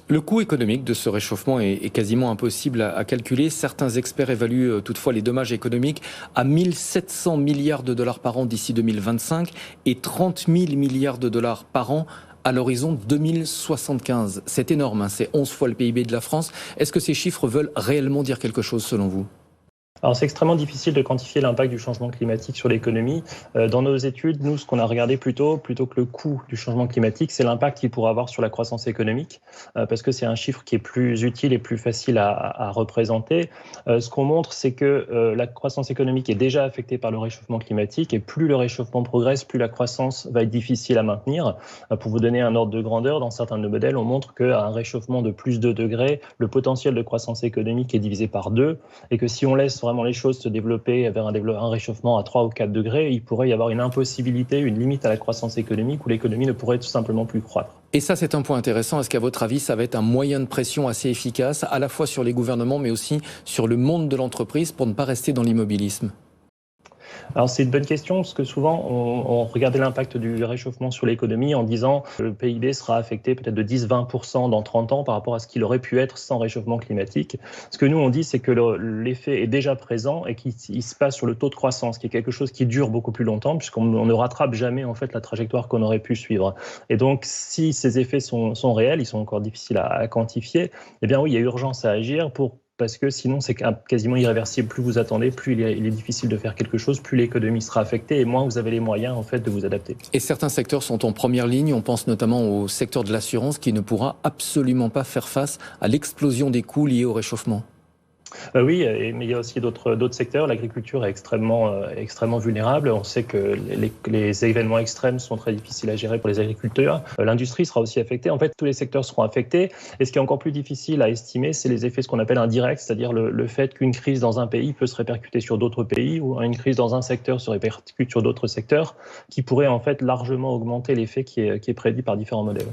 Le coût économique de ce réchauffement est quasiment impossible à calculer. Certains experts évaluent toutefois les dommages économiques à 1700 milliards de dollars par an d'ici 2025 et 30 000 milliards de dollars par an à l'horizon 2075. C'est énorme, hein, c'est 11 fois le PIB de la France. Est-ce que ces chiffres veulent réellement dire quelque chose selon vous ? Alors c'est extrêmement difficile de quantifier l'impact du changement climatique sur l'économie. Dans nos études, nous, ce qu'on a regardé plutôt que le coût du changement climatique, c'est l'impact qu'il pourra avoir sur la croissance économique, parce que c'est un chiffre qui est plus utile et plus facile à représenter. Ce qu'on montre, c'est que la croissance économique est déjà affectée par le réchauffement climatique, et plus le réchauffement progresse, plus la croissance va être difficile à maintenir. Pour vous donner un ordre de grandeur, dans certains de nos modèles, on montre qu'à un réchauffement de plus de 2 degrés, le potentiel de croissance économique est divisé par 2, et que si on laisse vraiment les choses se développer vers un réchauffement à 3 ou 4 degrés, il pourrait y avoir une impossibilité, une limite à la croissance économique où l'économie ne pourrait tout simplement plus croître. Et ça, c'est un point intéressant. Est-ce qu'à votre avis, ça va être un moyen de pression assez efficace, à la fois sur les gouvernements, mais aussi sur le monde de l'entreprise, pour ne pas rester dans l'immobilisme ? Alors c'est une bonne question, parce que souvent on regardait l'impact du réchauffement sur l'économie en disant que le PIB sera affecté peut-être de 10-20% dans 30 ans par rapport à ce qu'il aurait pu être sans réchauffement climatique. Ce que nous on dit, c'est que l'effet est déjà présent et qu'il se passe sur le taux de croissance, qui est quelque chose qui dure beaucoup plus longtemps, puisqu'on ne rattrape jamais en fait la trajectoire qu'on aurait pu suivre. Et donc si ces effets sont réels, ils sont encore difficiles à quantifier, eh bien oui, il y a urgence à agir parce que sinon c'est quasiment irréversible. Plus vous attendez, plus il est difficile de faire quelque chose, plus l'économie sera affectée et moins vous avez les moyens en fait de vous adapter. Et certains secteurs sont en première ligne, on pense notamment au secteur de l'assurance qui ne pourra absolument pas faire face à l'explosion des coûts liés au réchauffement. Oui, mais il y a aussi d'autres secteurs. L'agriculture est extrêmement vulnérable. On sait que les événements extrêmes sont très difficiles à gérer pour les agriculteurs. L'industrie sera aussi affectée. En fait, tous les secteurs seront affectés. Et ce qui est encore plus difficile à estimer, c'est les effets, ce qu'on appelle indirects, c'est-à-dire le fait qu'une crise dans un pays peut se répercuter sur d'autres pays, ou une crise dans un secteur se répercute sur d'autres secteurs, qui pourrait en fait largement augmenter l'effet qui est prédit par différents modèles.